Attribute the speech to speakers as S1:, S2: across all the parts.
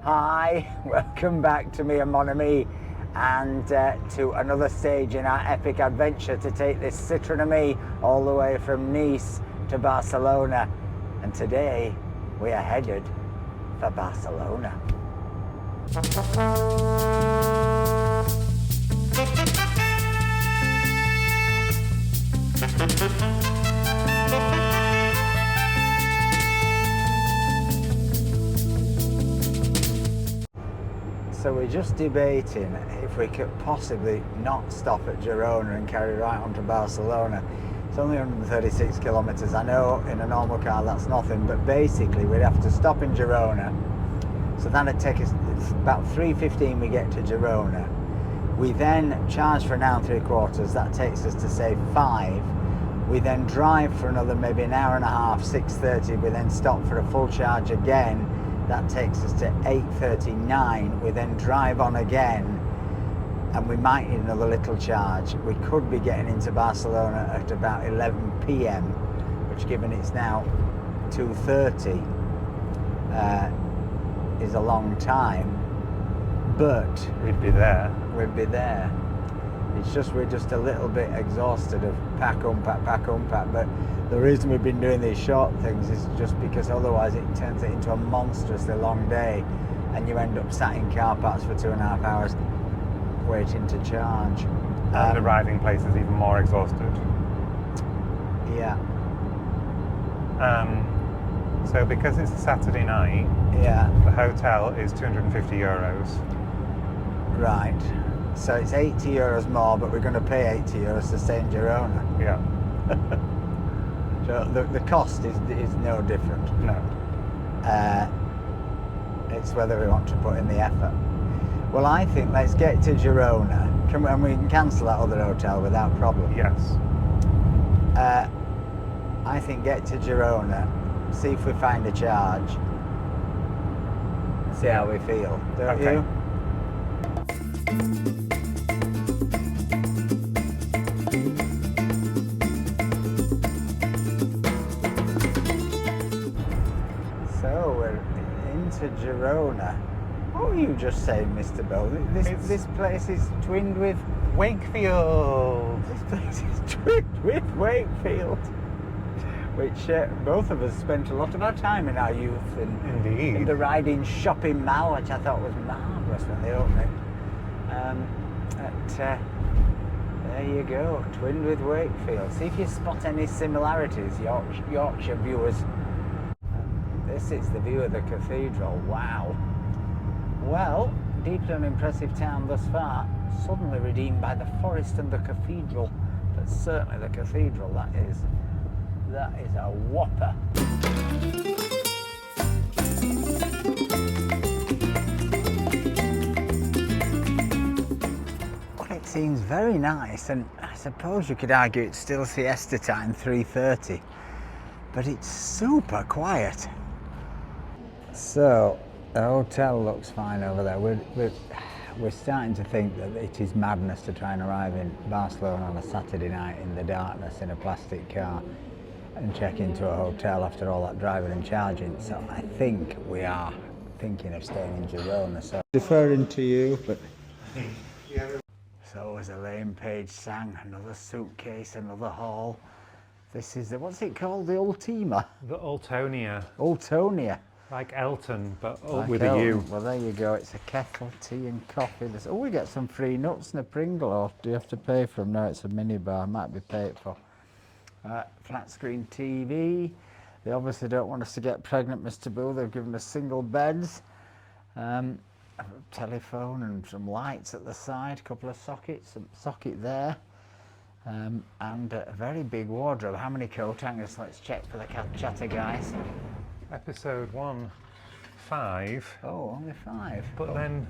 S1: Hi, welcome back to me and mon ami, and to another stage in our epic adventure to take this Citroen all the way from Nice to Barcelona. And today we are headed for Barcelona. So we're just debating if we could possibly not stop at Girona and carry right on to Barcelona. It's only 136 kilometres. I know in a normal car that's nothing, but basically we'd have to stop in Girona. So that'd take us, it's about 3:15 we get to Girona. We then charge for an hour and 3/4, that takes us to say 5. We then drive for another maybe an hour and a half, 6:30. We then stop for a full charge again. That takes us to 8:39. We then drive on again, and we might need another little charge. We could be getting into Barcelona at about 11 p.m, which, given it's now 2:30, is a long time. But
S2: we'd be there.
S1: We'd be there. It's just we're just a little bit exhausted of pack, unpack, pack, unpack. But the reason we've been doing these short things is just because otherwise it turns it into a monstrously long day, and you end up sat in car parks for 2.5 hours waiting to charge.
S2: And the arriving place is even more exhausted.
S1: Yeah.
S2: So because it's a Saturday night,
S1: yeah,
S2: the hotel is €250.
S1: Right. So it's €80 more, but we're going to pay €80 to stay in Girona.
S2: Yeah.
S1: So the cost is no different.
S2: No.
S1: It's whether we want to put in the effort. Well, I think let's get to Girona. And we can cancel that other hotel without problem.
S2: Yes.
S1: I think get to Girona, see if we find a charge, see how we feel. Don't you? So we're into Girona. What were you just saying, Mr. Bill? This place is twinned with
S2: Wakefield.
S1: This place is twinned with Wakefield, which both of us spent a lot of our time in our youth in the Riding Shopping Mall, which I thought was marvellous when they opened it. There you go, twinned with Wakefield. See if you spot any similarities, Yorkshire viewers. This is the view of the cathedral. Wow. Well, deeply unimpressive town thus far, suddenly redeemed by the forest and the cathedral. But certainly the cathedral, that is a whopper. Well, it seems very nice, and I suppose you could argue it's still siesta time, 3:30, but it's super quiet. So the hotel looks fine over there. We're starting to think that it is madness to try and arrive in Barcelona on a Saturday night in the darkness in a plastic car and check into a hotel after all that driving and charging. So I think we are thinking of staying in Girona. So deferring to you, but so as Elaine Page sang, another suitcase, another haul. This is what's it called? The Ultima?
S2: The Ultonia.
S1: Ultonia.
S2: Like Elton, but
S1: like
S2: with
S1: Elton.
S2: a U.
S1: Well, there you go. It's a kettle, tea and coffee. We get some free nuts and a Pringle, or do you have to pay for them? No, it's a minibar. Might be paid for. Flat screen TV. They obviously don't want us to get pregnant, Mr. Boo. They've given us single beds. A telephone and some lights at the side. A couple of sockets. A socket there. And a very big wardrobe. How many coat hangers? Let's check for the chatter guys.
S2: Episode 1, 5.
S1: Oh, only 5.
S2: But then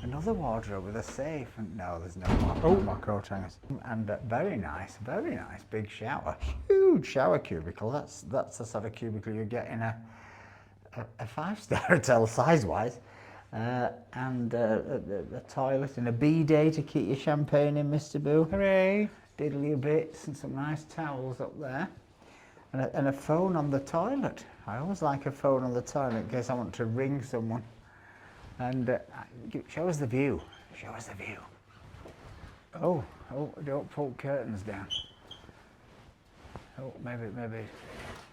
S1: another wardrobe with a safe. No, there's no more coat hangers. And very nice, big shower. Huge shower cubicle. That's the sort of cubicle you get in a 5-star hotel size-wise. And a toilet and a bidet to keep your champagne in, Mr. Boo.
S2: Hooray!
S1: Diddly bits and some nice towels up there. And a phone on the toilet. I always like a phone on the toilet in case I want to ring someone And show us the view. Show us the view. Oh, don't pull curtains down. Oh, maybe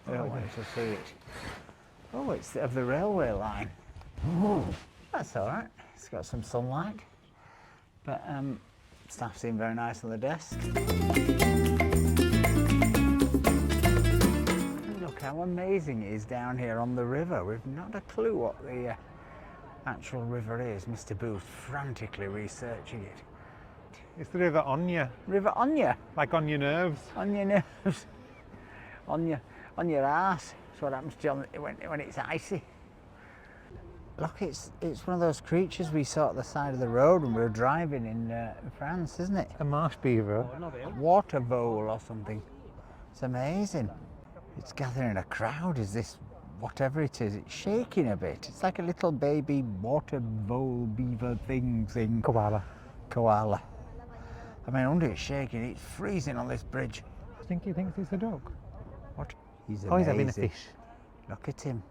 S1: I don't want you to see it. Oh, it's of the railway line. Oh, that's all right. It's got some sunlight. But staff seem very nice on the desk. And look how amazing it is down here on the river. We've not a clue what the actual river is. Mr. Booth frantically researching it.
S2: It's the River Onya.
S1: River Onya.
S2: Like on your nerves.
S1: On your nerves. On your arse. That's what happens to you when it's icy. Look, it's one of those creatures we saw at the side of the road when we were driving in France, isn't it?
S2: A marsh beaver.
S1: A water vole or something. It's amazing. It's gathering a crowd. Is this whatever it is? It's shaking a bit. It's like a little baby water vole beaver thing.
S2: Koala.
S1: Koala. I mean, under it's shaking. It's freezing on this bridge.
S2: I think he thinks it's a dog.
S1: What? He's
S2: Oh, he's having a
S1: amazing.
S2: fish.
S1: Look at him.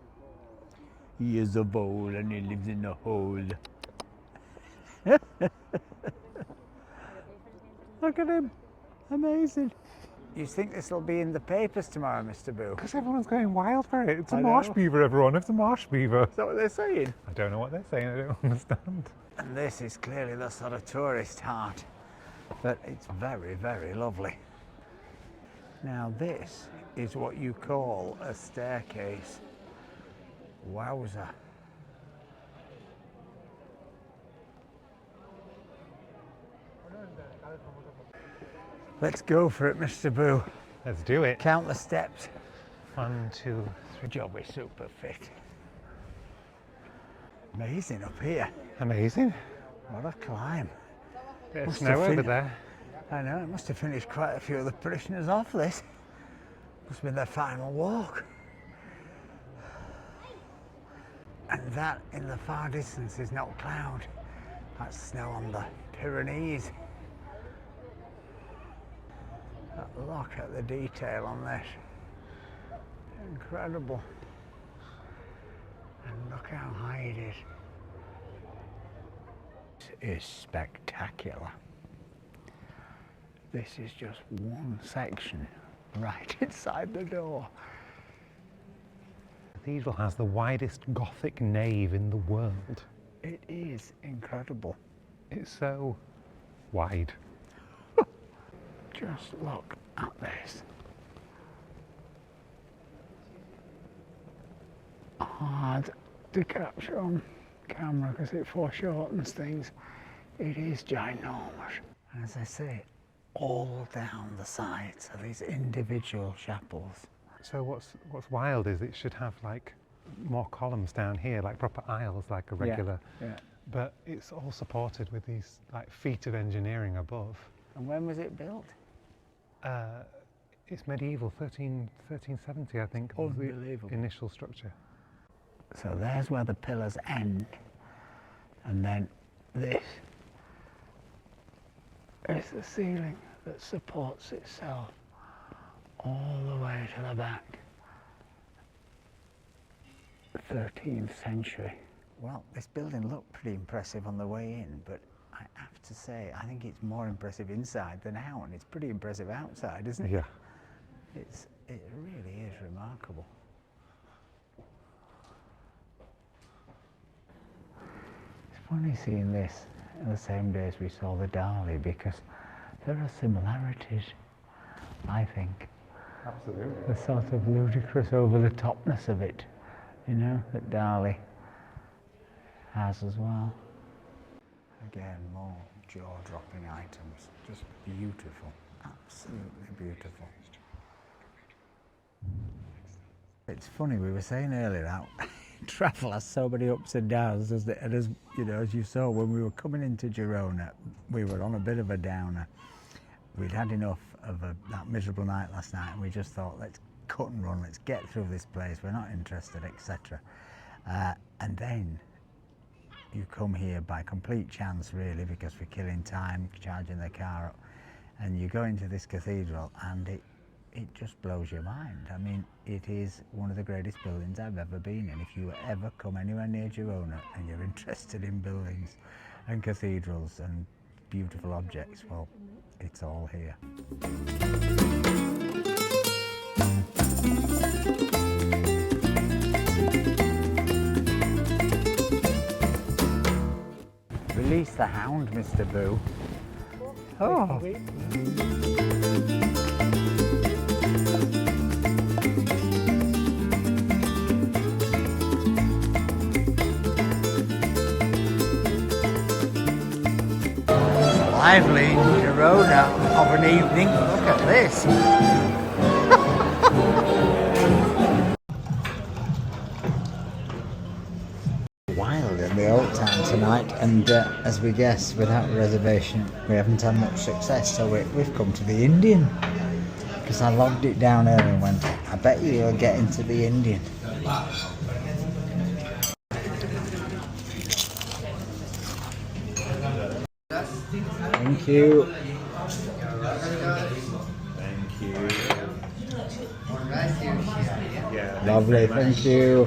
S1: He is a vole and he lives in a hole. Look at him. Amazing. You think this will be in the papers tomorrow, Mr. Boo?
S2: Because everyone's going wild for it. It's a
S1: I
S2: marsh
S1: know.
S2: beaver, everyone. It's a marsh beaver.
S1: Is that what they're saying?
S2: I don't know what they're saying. I don't understand.
S1: And this is clearly the sort of tourist heart. But it's very, very lovely. Now this is what you call a staircase. Wowza. Let's go for it, Mr. Boo.
S2: Let's do it.
S1: Count the steps.
S2: 1, 2, 3.
S1: Job is super fit. Amazing up here.
S2: Amazing.
S1: What a climb.
S2: Bit of
S1: Must
S2: snow
S1: have
S2: over
S1: fin-
S2: there.
S1: I know, it must have finished quite a few of the parishioners off this. Must have been their final walk. And that in the far distance is not cloud. That's snow on the Pyrenees. But look at the detail on this. Incredible. And look how high it is. This is spectacular. This is just one section right inside the door.
S2: The cathedral has the widest Gothic nave in the world.
S1: It is incredible.
S2: It's so wide.
S1: Just look at this. Hard to capture on camera because it foreshortens things. It is ginormous. And as I say, all down the sides are these individual chapels.
S2: So what's wild is it should have like more columns down here, like proper aisles, like a regular.
S1: Yeah.
S2: But it's all supported with these like feat of engineering above.
S1: And when was it built?
S2: It's medieval, 1370, I think, was the
S1: Unbelievable.
S2: initial structure.
S1: So there's where the pillars end, and then this is the ceiling that supports itself all the way to the back. 13th century. Well, this building looked pretty impressive on the way in, but I have to say, I think it's more impressive inside than out, and it's pretty impressive outside, isn't it?
S2: Yeah.
S1: It really is remarkable. It's funny seeing this in the same day as we saw the Dali, because there are similarities, I think.
S2: Absolutely.
S1: The sort of ludicrous over-the-topness of it, you know, that Dali has as well. Again, more jaw-dropping items, just beautiful, absolutely beautiful. It's funny, we were saying earlier how travel has so many ups and downs, doesn't it? And as you know, as you saw when we were coming into Girona, we were on a bit of a downer. We'd had enough of that miserable night last night, and we just thought, let's cut and run, let's get through this place, we're not interested, etc. And then you come here by complete chance, really, because we're killing time, charging the car up, and you go into this cathedral, and it just blows your mind. I mean, it is one of the greatest buildings I've ever been in. If you ever come anywhere near Girona and you're interested in buildings and cathedrals and beautiful objects, well, it's all here. Release the hound, Mr. Boo. Oh. Lively in Girona of an evening. Look at this. Wild in the old town tonight, and as we guessed, without a reservation, we haven't had much success, so we've come to the Indian. Because I logged it down earlier and went, I bet you'll get into the Indian. Thank you.
S2: Thank you.
S1: Lovely, thank you.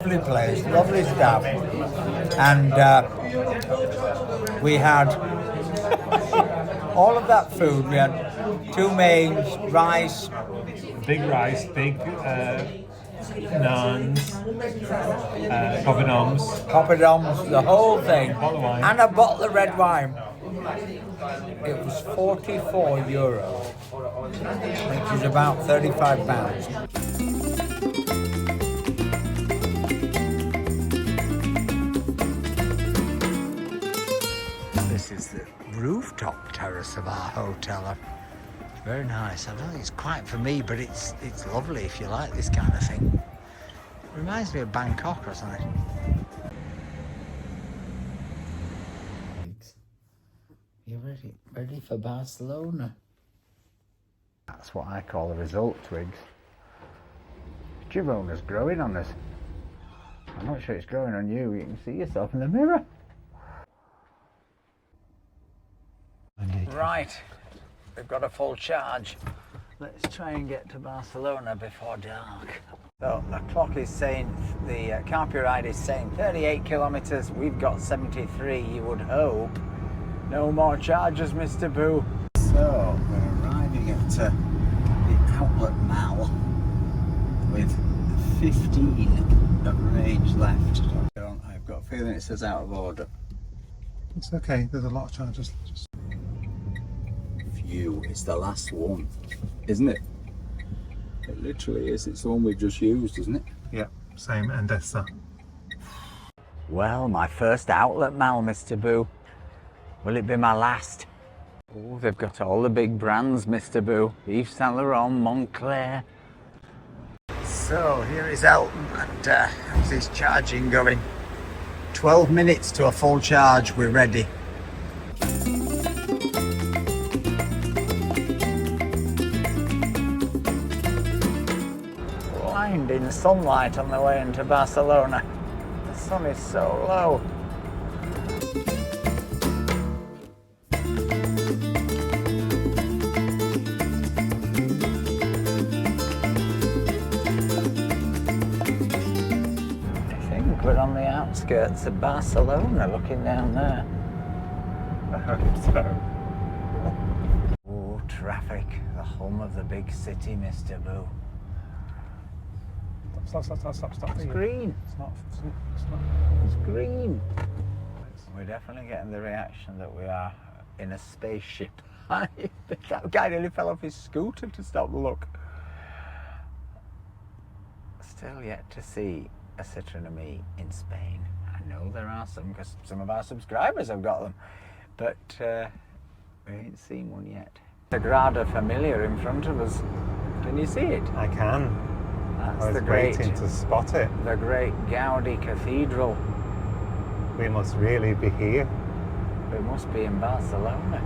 S1: Lovely place, lovely staff, and we had all of that food. We had 2 mains, rice,
S2: Big rice, big naans,
S1: poppadoms, the whole thing,
S2: Bottle of wine.
S1: and a bottle of red wine. It was €44, which is about £35. This is the rooftop terrace of our hotel. Very nice. I don't think it's quite for me, but it's lovely if you like this kind of thing. Reminds me of Bangkok or something. You ready for Barcelona? That's what I call the result, Twigs. Girona's growing on us. I'm not sure it's growing on you. You can see yourself in the mirror. Right, we've got a full charge. Let's try and get to Barcelona before dark. So the clock is saying, the Carpuride is saying 38 kilometres. We've got 73, you would hope. No more charges, Mr. Boo. So we're arriving at the outlet mall with 15 of range left. I've got a feeling it says out of order.
S2: It's okay, there's a lot of charges.
S1: View, it's the last one, isn't it? It literally is. It's the one we just used, isn't it?
S2: Yeah, same Endesa.
S1: Well, my first outlet mall, Mr. Boo. Will it be my last? Oh, they've got all the big brands, Mr. Boo. Yves Saint Laurent, Montclair. So here is Elton, and how's his charging going? 12 minutes to a full charge, we're ready. Blinding sunlight on the way into Barcelona. The sun is so low. We're on the outskirts of Barcelona, looking down there.
S2: I hope so.
S1: Oh, traffic, the home of the big city, Mr. Boo.
S2: Stop.
S1: It's green.
S2: It's not.
S1: It's green. We're definitely getting the reaction that we are in a spaceship. That guy nearly fell off his scooter to stop the look. Still yet to see a Citroen in Spain. I know there are some, because some of our subscribers have got them, but we ain't seen one yet. Sagrada Familia in front of us. Can you see it?
S2: I can.
S1: That's
S2: I was
S1: the great,
S2: waiting to spot it.
S1: the great Gaudi Cathedral.
S2: We must really be here.
S1: We must be in Barcelona.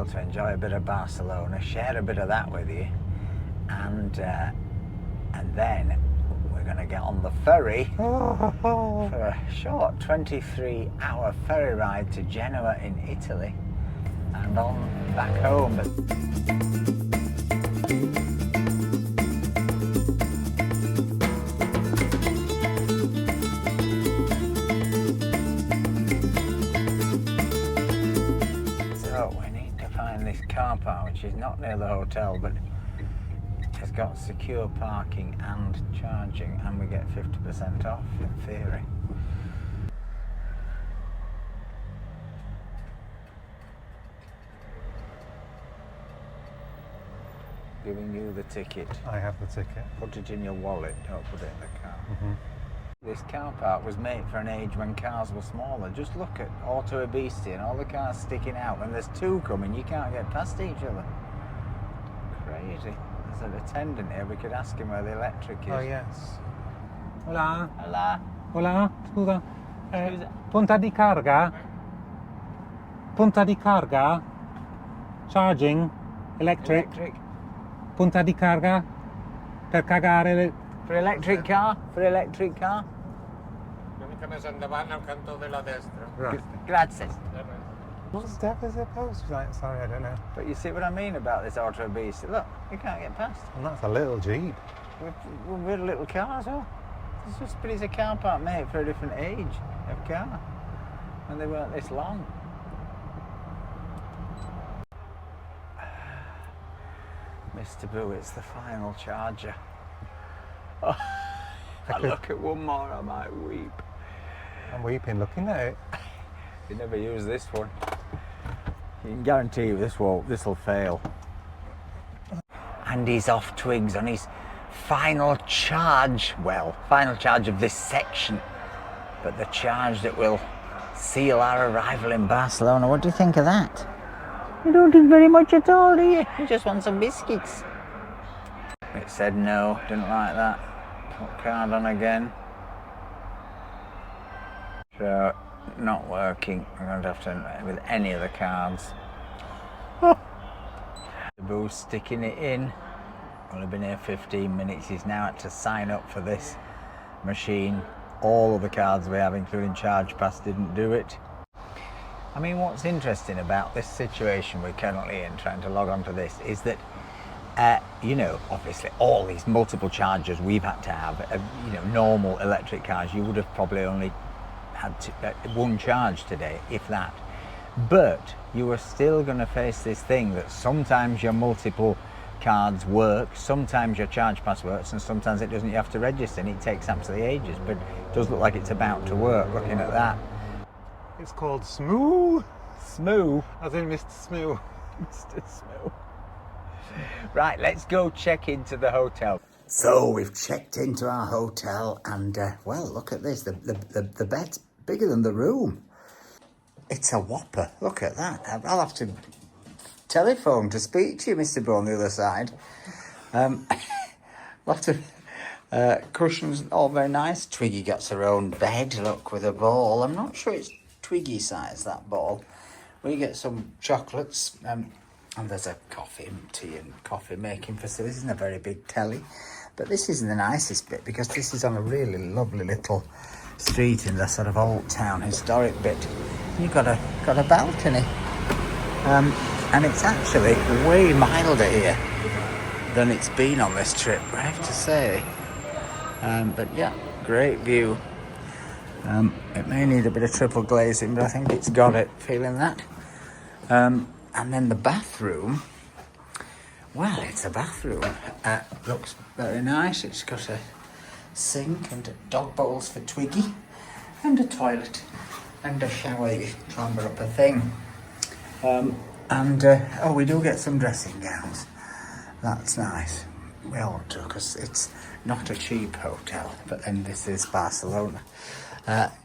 S1: while to enjoy a bit of Barcelona, share a bit of that with you, and then we're going to get on the ferry for a short 23-hour ferry ride to Genoa in Italy, and on back home. This car park, which is not near the hotel, but has got secure parking and charging, and we get 50% off in theory. Giving you the ticket.
S2: I have the ticket.
S1: Put it in your wallet, don't put it in the car.
S2: Mm-hmm.
S1: This car park was made for an age when cars were smaller. Just look at Auto Obesity and all the cars sticking out. When there's two coming, you can't get past each other. Crazy. There's an attendant here. We could ask him where the electric is.
S2: Oh, yes. Hola.
S1: Hola.
S2: Hola. Scusa.
S1: Scusa.
S2: Punta di carga? Punta di carga? Charging? Electric? Punta di carga? Per cagare?
S1: For electric car? For electric car?
S3: Una mica més endavant al cantó de la destra.
S2: Right.
S1: Grazie.
S2: What step is it supposed to be? Sorry, I don't know.
S1: But you see what I mean about this Auto Obesity? Look, you can't get past.
S2: And that's a little Jeep.
S1: We're little cars, oh. But it's a car park made for a different age of car. And they weren't this long. Mr. Boo, it's the final charger. Oh, I look at one more, I might weep.
S2: I'm weeping looking at it.
S1: You never use this one. You can guarantee you this will fail. And he's off Twigs on his final charge. Well, final charge of this section, but the charge that will seal our arrival in Barcelona. What do you think of that? You don't think very much at all, do you? You just want some biscuits. It said no, didn't like that. Put card on again. So, not working. I'm going to have to with any of the cards. The Boo's sticking it in. Only been here 15 minutes. He's now had to sign up for this machine. All of the cards we have, including Charge Pass, didn't do it. I mean, what's interesting about this situation we're currently in, trying to log on to this, is that you know, obviously all these multiple chargers we've had to have, you know, normal electric cars, you would have probably only had one charge today, if that. But you are still going to face this thing that sometimes your multiple cards work, sometimes your Charge Pass works, and sometimes it doesn't. You have to register and it takes absolutely ages, but it does look like it's about to work, looking at that.
S2: It's called Smoo.
S1: Smoo?
S2: As in Mr. Smoo.
S1: Mr. Smoo. Right, let's go check into the hotel. So we've checked into our hotel, and well, look at this. The bed's bigger than the room. It's a whopper. Look at that. I'll have to telephone to speak to you, Mr. Bro, on the other side. Lot of cushions, all very nice. Twiggy gets her own bed, look, with a ball. I'm not sure it's Twiggy size, that ball. We get some chocolates, and there's a coffee, tea and coffee making facility. This isn't a very big telly, but this isn't the nicest bit because this is on a really lovely little street in the sort of old town historic bit. You've got a balcony, and it's actually way milder here than it's been on this trip, I have to say. But yeah, great view. It may need a bit of triple glazing, but I think it's got it, feeling that. And then the bathroom, well, it's a bathroom. Looks very nice. It's got a sink and dog bowls for Twiggy, and a toilet, and a shower. You clamber up a thing. Oh, we do get some dressing gowns. That's nice. We ought to, because it's not a cheap hotel, but then this is Barcelona.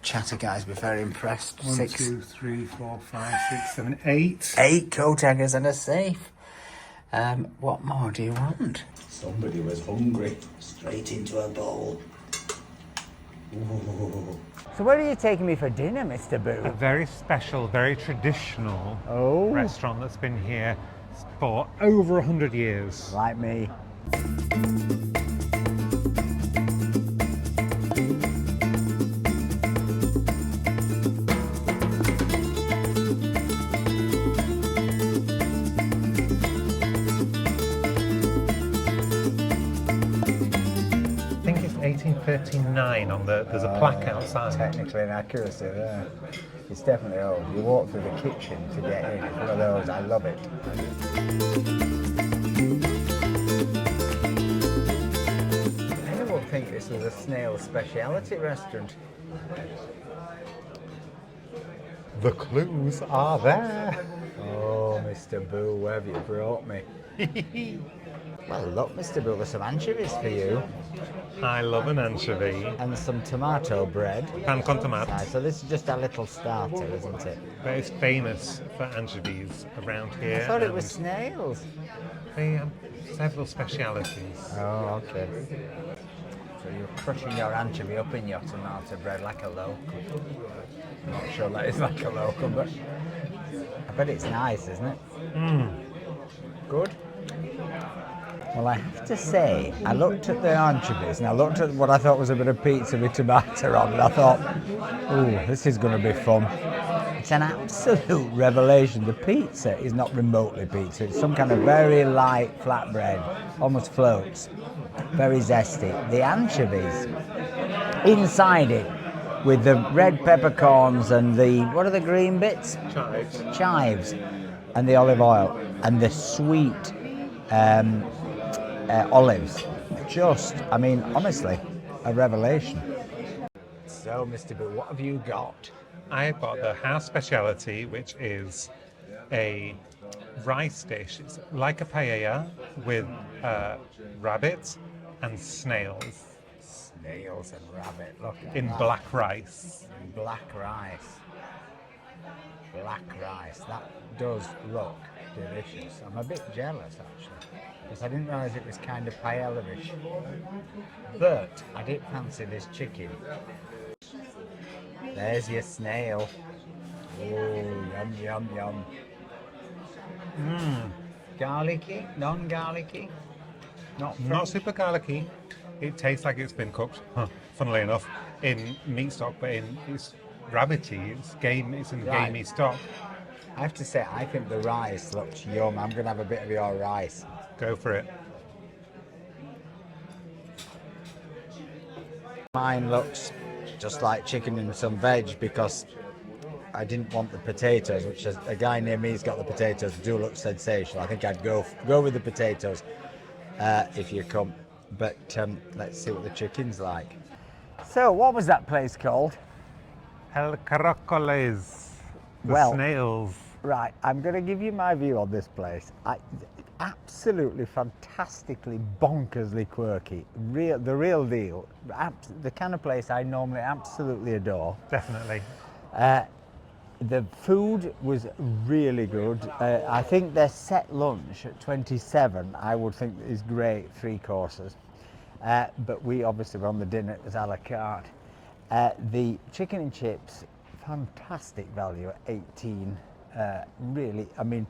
S1: Chatter guys, we're very impressed.
S2: 1, 2, 3, 4, 5, 6, 7, 8.
S1: 8 coat hangers and a safe. What more do you want?
S4: Somebody was hungry. Straight into a bowl.
S1: So where are you taking me for dinner, Mr.
S2: A
S1: Boo?
S2: very special, very traditional
S1: Oh,
S2: restaurant that's been here for over 100 years.
S1: like me.
S2: I think it's 1839 on there's a plaque outside.
S1: Technically inaccuracy there. It's definitely old. You walk through the kitchen to get in. It's one of those. I love it. Anyone would think this was a snail speciality restaurant.
S2: The clues are there.
S1: Oh, Mr. Boo, where have you brought me? Well, look, Mr. Boo, there's some anchovies for you
S2: I love an anchovy.
S1: and some tomato bread.
S2: Pan con tomate.
S1: Right, so this is just a little starter, isn't it?
S2: But it's famous for anchovies around here.
S1: I thought it
S2: and
S1: was snails.
S2: They have several specialities.
S1: Oh, okay. So you're crushing your anchovy up in your tomato bread like a local. I'm not sure that is like a local, but I bet it's nice, isn't it? Good. Well, I have to say, I looked at the anchovies and I looked at what I thought was a bit of pizza with tomato on, and I thought, ooh, this is going to be fun. It's an absolute revelation. The pizza is not remotely pizza. It's some kind of very light flatbread, almost floats, very zesty. The anchovies inside it with the red peppercorns and the, what are the green bits?
S2: Chives.
S1: Chives, and the olive oil and the sweet olives. Just, I mean, honestly, a revelation. So, Mr. Boo, what have you got?
S2: I've got the house speciality, which is a rice dish. It's like a paella with rabbits and snails
S1: Snails and rabbit, look at
S2: in
S1: that.
S2: black rice.
S1: Black rice. Black rice, that does look delicious. I'm a bit jealous, actually, because I didn't realise it was kind of paella-ish. But I did fancy this chicken. There's your snail. Oh, yum, yum, yum. Garlicky? Non-garlicky?
S2: Not super garlicky. It tastes like it's been cooked, funnily enough, in meat stock, but it's rabbity. It's game. It's in
S1: Right.
S2: gamey stock.
S1: I have to say, I think the rice looks yum. I'm going to have a bit of your rice.
S2: Go for it.
S1: Mine looks just like chicken and some veg because I didn't want the potatoes, which is, a guy near me's got the potatoes, do look sensational. I think I'd go with the potatoes if you come. But let's see what the chicken's like. So, what was that place called?
S2: El Caracoles. The
S1: Well-
S2: snails.
S1: Right, I'm going to give you my view on this place. Absolutely fantastically bonkersly quirky. The real deal. The kind of place I normally absolutely adore.
S2: Definitely.
S1: The food was really good. I think their set lunch at 27, I would think is great, 3 courses. But we obviously were on the dinner, it was a la carte. The chicken and chips, fantastic value at 18. Really, I mean,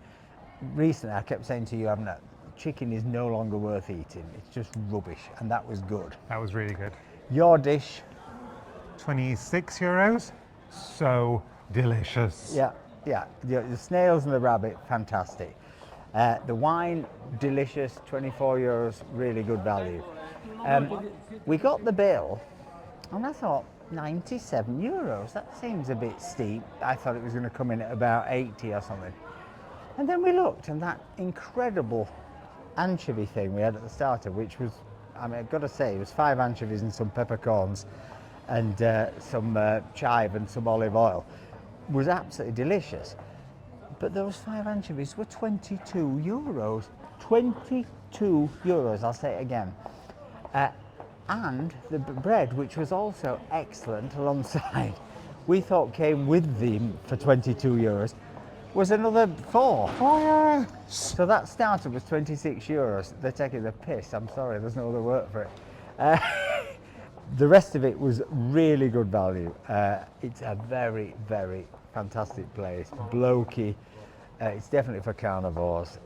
S1: recently I kept saying to you, haven't I, chicken is no longer worth eating. It's just rubbish, and that was good.
S2: That was really good.
S1: Your dish,
S2: 26 euros. So delicious.
S1: yeah, the snails and the rabbit, fantastic. The wine, delicious, 24 euros, really good value. We got the bill, and I thought, 97 euros, that seems a bit steep. I thought it was going to come in at about 80 or something. And then we looked, and that incredible anchovy thing we had at the starter, which was, I mean, I've got to say, it was 5 anchovies and some peppercorns and some chive and some olive oil, was absolutely delicious. But those 5 anchovies were 22 euros. 22 euros, I'll say it again. And the bread, which was also excellent alongside, we thought came with them for 22 euros, was another 4.
S2: Oh, yeah.
S1: So that starter was 26 euros. They're taking the piss, I'm sorry, there's no other word for it. the rest of it was really good value. It's a very, very fantastic place. Blokey. It's definitely for carnivores.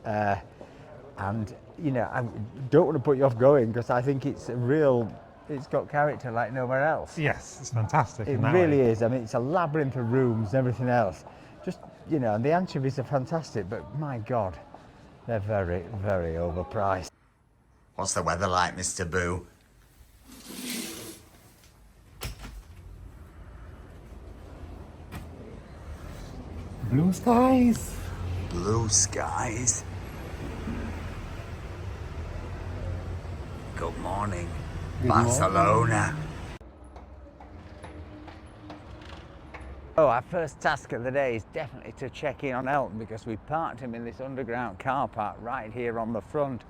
S1: And, you know, I don't want to put you off going because I think it's it's got character like nowhere else.
S2: Yes, it's fantastic.
S1: It
S2: in that
S1: really
S2: way.
S1: is. I mean, it's a labyrinth of rooms and everything else. Just, you know, and the anchovies are fantastic, but my God, they're very, very overpriced. What's the weather like, Mr. Boo?
S2: Blue skies.
S1: Blue skies. Good morning, Barcelona. Oh, our first task of the day is definitely to check in on Elton because we parked him in this underground car park right here on the front,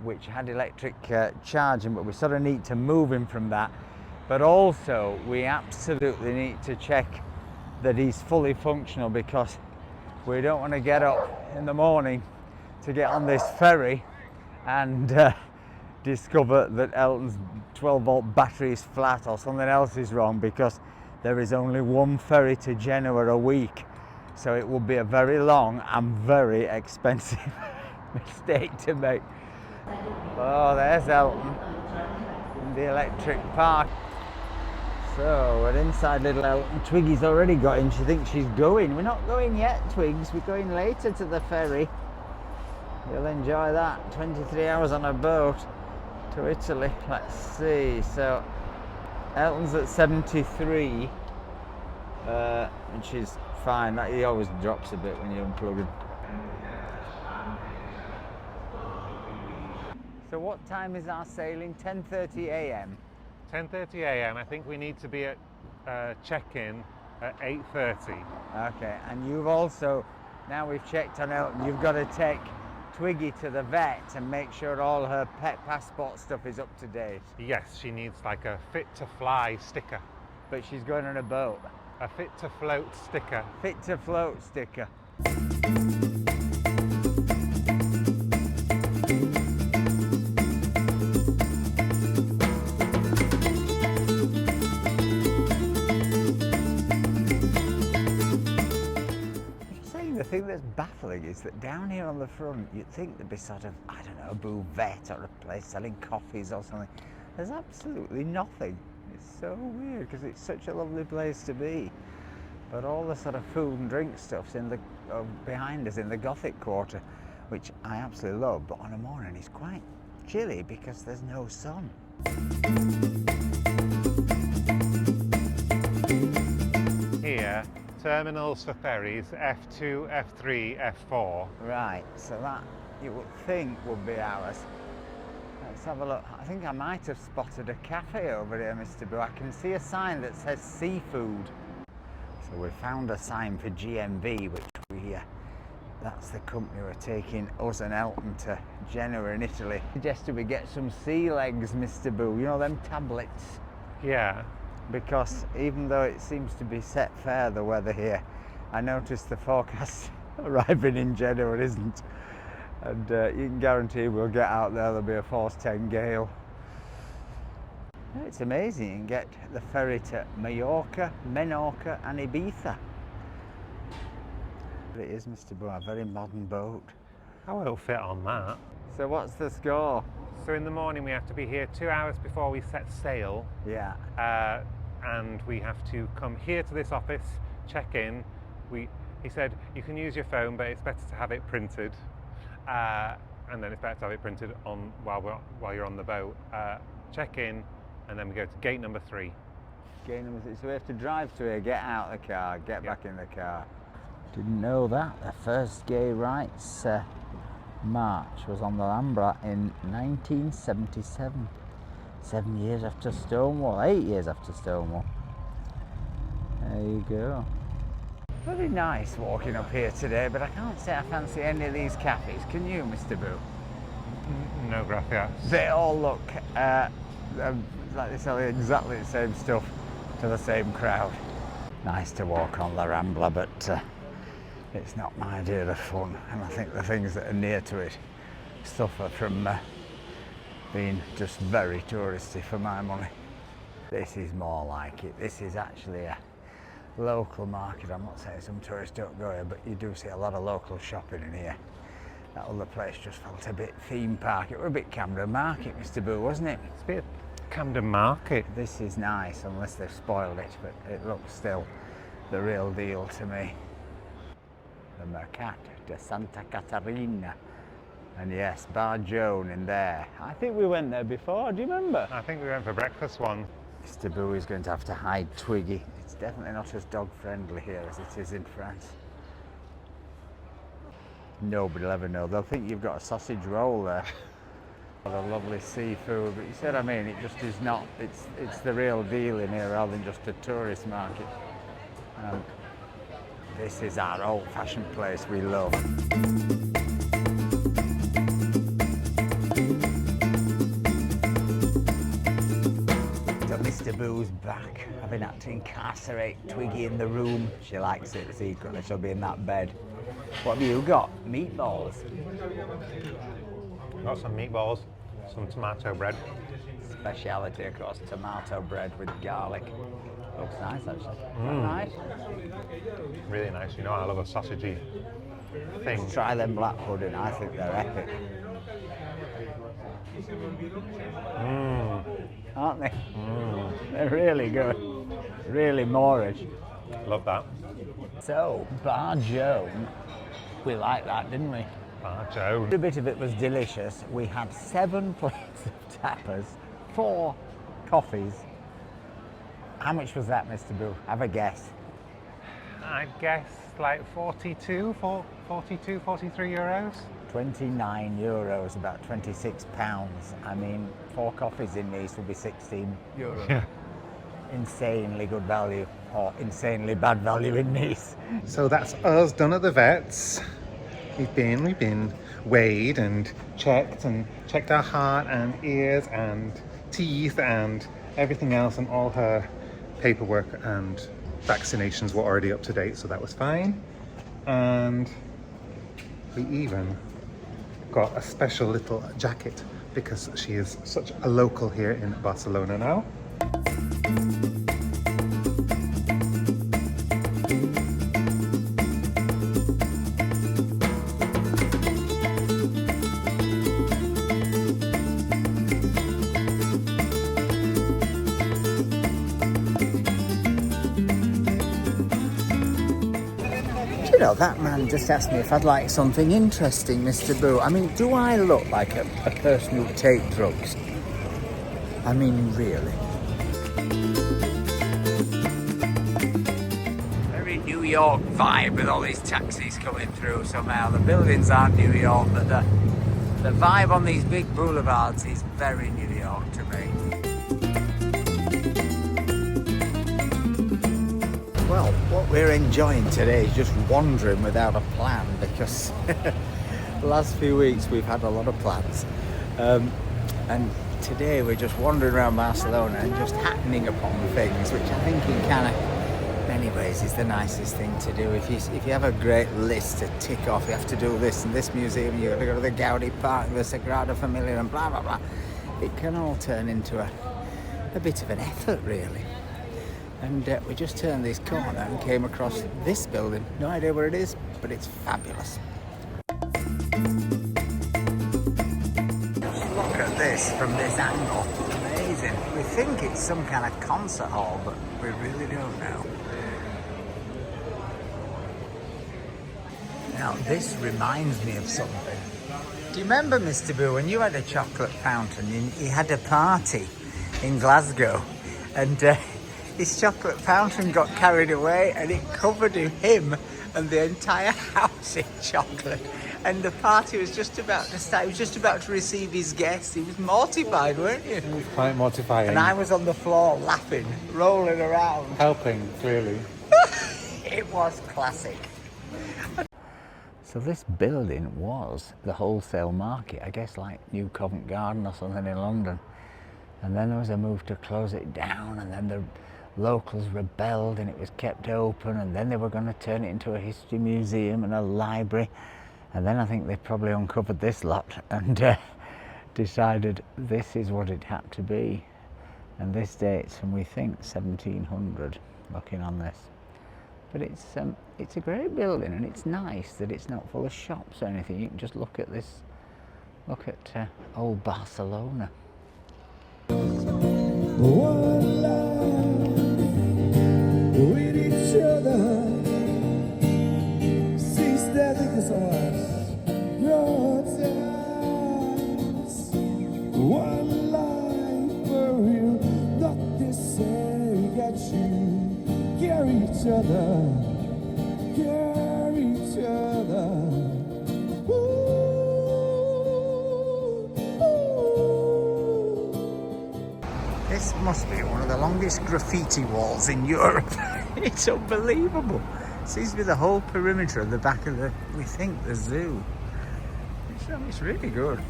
S1: which had electric charging, but we sort of need to move him from that. But also, we absolutely need to check that he's fully functional because we don't want to get up in the morning to get on this ferry and discover that Elton's 12-volt battery is flat or something else is wrong, because there is only one ferry to Genoa a week, so it will be a very long and very expensive mistake to make. Oh, there's Elton in the electric park. So we're inside little Elton. Twiggy's already got in. She thinks she's going. We're not going yet, Twigs. We're going later to the ferry. You'll enjoy that. 23 hours on a boat to Italy. Let's see. So Elton's at 73, and she's fine. He always drops a bit when you unplug him. So what time is our sailing? 10:30 a.m.
S2: 10:30 a.m. I think we need to be at check-in at 8:30.
S1: Okay, and you've also, now we've checked on Elton, you've got to take Twiggy to the vet and make sure all her pet passport stuff is up to date.
S2: Yes, she needs like a fit to fly sticker.
S1: But she's going on a boat.
S2: A fit to float sticker.
S1: Fit to float sticker. The thing that's baffling is that down here on the front, you'd think there'd be sort of, I don't know, a buvette or a place selling coffees or something. There's absolutely nothing. It's so weird because it's such a lovely place to be. But all the sort of food and drink stuff's in the behind us in the Gothic quarter, which I absolutely love. But on a morning, it's quite chilly because there's no sun.
S2: Here, terminals for ferries, F2, F3, F4.
S1: Right, so that you would think would be ours. Let's have a look. I think I might have spotted a cafe over here, Mr. Boo. I can see a sign that says seafood. So we found a sign for GMV, which that's the company we're taking us and Elton to Genoa in Italy. Suggested we get some sea legs, Mr. Boo. You know, them tablets.
S2: Yeah.
S1: Because even though it seems to be set fair, the weather here, I noticed the forecast arriving in Genoa isn't. And you can guarantee we'll get out there, there'll be a force 10 gale. It's amazing, you can get the ferry to Mallorca, Menorca and Ibiza. It is, Mr. Boo, a very modern boat.
S2: I won't fit on that.
S1: So what's the score?
S2: So in the morning we have to be here 2 hours before we set sail.
S1: Yeah.
S2: And we have to come here to this office, check in. He said you can use your phone, but it's better to have it printed. And then it's better to have it printed on while you're on the boat. Check in, and then we go to gate number 3.
S1: Gate number 3. So we have to drive to here, get out of the car, get back in the car. Didn't know that. The first gay rights march was on the Alhambra in 1977. 7 years after Stonewall, 8 years after Stonewall. There you go. Very nice walking up here today, but I can't say I fancy any of these cafes. Can you, Mr. Boo?
S2: No, gracias.
S1: They all look like they sell exactly the same stuff to the same crowd. Nice to walk on the Rambla, but it's not my idea of fun. And I think the things that are near to it suffer from been just very touristy for my money. This is more like it. This is actually a local market. I'm not saying some tourists don't go here, but you do see a lot of local shopping in here. That other place just felt a bit theme park. It was a bit Camden Market, Mr. Boo, wasn't it?
S2: It's a bit Camden Market.
S1: This is nice, unless they've spoiled it, but it looks still the real deal to me. The Mercat de Santa Caterina. And yes, Bar Joan in there. I think we went there before, do you remember?
S2: I think we went for breakfast once.
S1: Mr. Boo is going to have to hide Twiggy. It's definitely not as dog friendly here as it is in France. Nobody will ever know. They'll think you've got a sausage roll there. What a lovely seafood, but you see what I mean? It just is not. It's the real deal in here rather than just a tourist market. This is our old-fashioned place we love. So Mr. Boo's back, having had to incarcerate Twiggy in the room. She likes it secretly, she'll be in that bed. What have you got? Meatballs?
S2: Got some meatballs, some tomato bread.
S1: Speciality, of course, tomato bread with garlic. Looks nice, actually. Nice.
S2: Really nice. You know, I love a sausagey thing.
S1: Try them black pudding. I think they're epic. Aren't they? They're really good. Really Moorish.
S2: Love that.
S1: So, Bar Joan, we liked that, didn't we?
S2: Bar Joan.
S1: A bit of it was delicious. We had 7 plates of tapas, 4 coffees. How much was that, Mr. Boo? Have a guess.
S2: I guess like 42, 43 euros.
S1: 29 euros, about 26 pounds. I mean, 4 coffees in Nice will be 16 euros.
S2: Yeah.
S1: Insanely good value, or insanely bad value in Nice.
S2: So that's us done at the vets. We've been weighed and checked our heart and ears and teeth and everything else, and all her paperwork and vaccinations were already up to date, so that was fine. And we even got a special little jacket because she is such a local here in Barcelona now.
S1: You know, that man just asked me if I'd like something interesting, Mr. Boo. I mean, do I look like a person who takes drugs? I mean, really. Very New York vibe with all these taxis coming through somehow. The buildings aren't New York, but the vibe on these big boulevards is very New York to me. Well, what we're enjoying today is just wandering without a plan, because the last few weeks we've had a lot of plans, and today we're just wandering around Barcelona and just happening upon things, which I think in kind of many ways is the nicest thing to do. If you have a great list to tick off, you have to do this and this museum, you've got to go to the Gaudi Park, the Sagrada Familia and blah blah blah, it can all turn into a bit of an effort really. And we just turned this corner and came across this building. No idea where it is, but it's fabulous. Just look at this from this angle. Amazing. We think it's some kind of concert hall, but we really don't know. Now, this reminds me of something. Do you remember, Mr. Boo, when you had a chocolate fountain, you had a party in Glasgow, and his chocolate fountain got carried away and it covered him and the entire house in chocolate, and the party was just about to start. He was just about to receive his guests. He was mortified, weren't you?
S2: It was quite mortifying.
S1: And I was on the floor laughing, rolling around.
S2: Helping, clearly.
S1: It was classic. So this building was the wholesale market, I guess like New Covent Garden or something in London. And then there was a move to close it down, and then the locals rebelled and it was kept open, and then they were going to turn it into a history museum and a library, and then I think they probably uncovered this lot, and decided this is what it had to be. And this dates from, we think, 1700, looking on this. But it's a great building, and it's nice that it's not full of shops or anything. You can just look at this, look at old Barcelona.
S4: One life with each other, since that is your times. One life for you, not the same. Got you, carry each other, carry each other.
S1: This must be one of the longest graffiti walls in Europe. It's unbelievable. It seems to be the whole perimeter of the back of the, we think, the zoo. It's really good.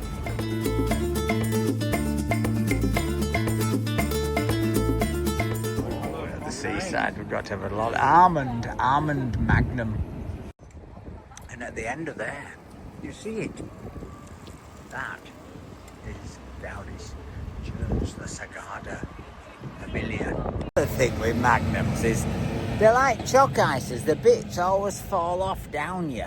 S1: At the seaside, we've got to have a lot of almond magnum. And at the end of there, you see it. That is Gaudi's Church, the Sagrada Familia. The thing with magnums is they're like chalk ices. The bits always fall off down you.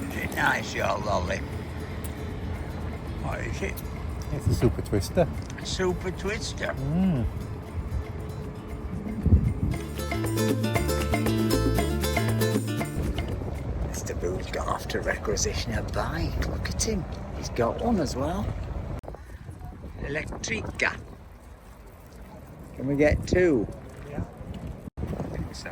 S1: Is it nice, your lolly? What is it?
S2: It's a super twister.
S1: A super twister. Mr. Boo's gone off to requisition a bike. Look at him. He's got one as well. Electrica. Can we get two?
S2: Yeah.
S1: I think so.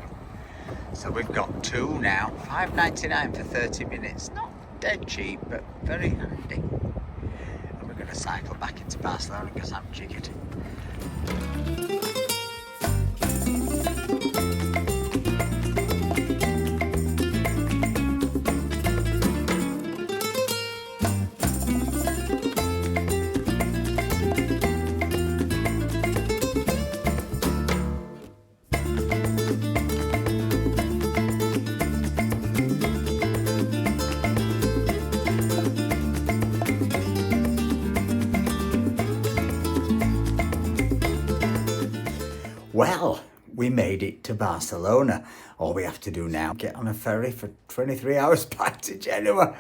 S1: So we've got two now. $5.99 for 30 minutes. Not dead cheap, but very handy. And we're going to cycle back into Barcelona because I'm jiggered. Well, we made it to Barcelona. All we have to do now, get on a ferry for 23 hours back to Genoa.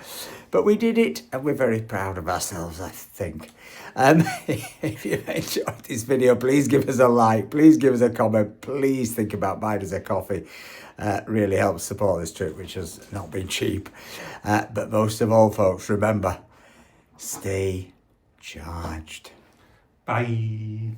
S1: But we did it, and we're very proud of ourselves, I think. If you enjoyed this video, please give us a like, please give us a comment, please think about buying us a coffee. Really helps support this trip, which has not been cheap. But most of all, folks, remember, stay charged.
S2: Bye.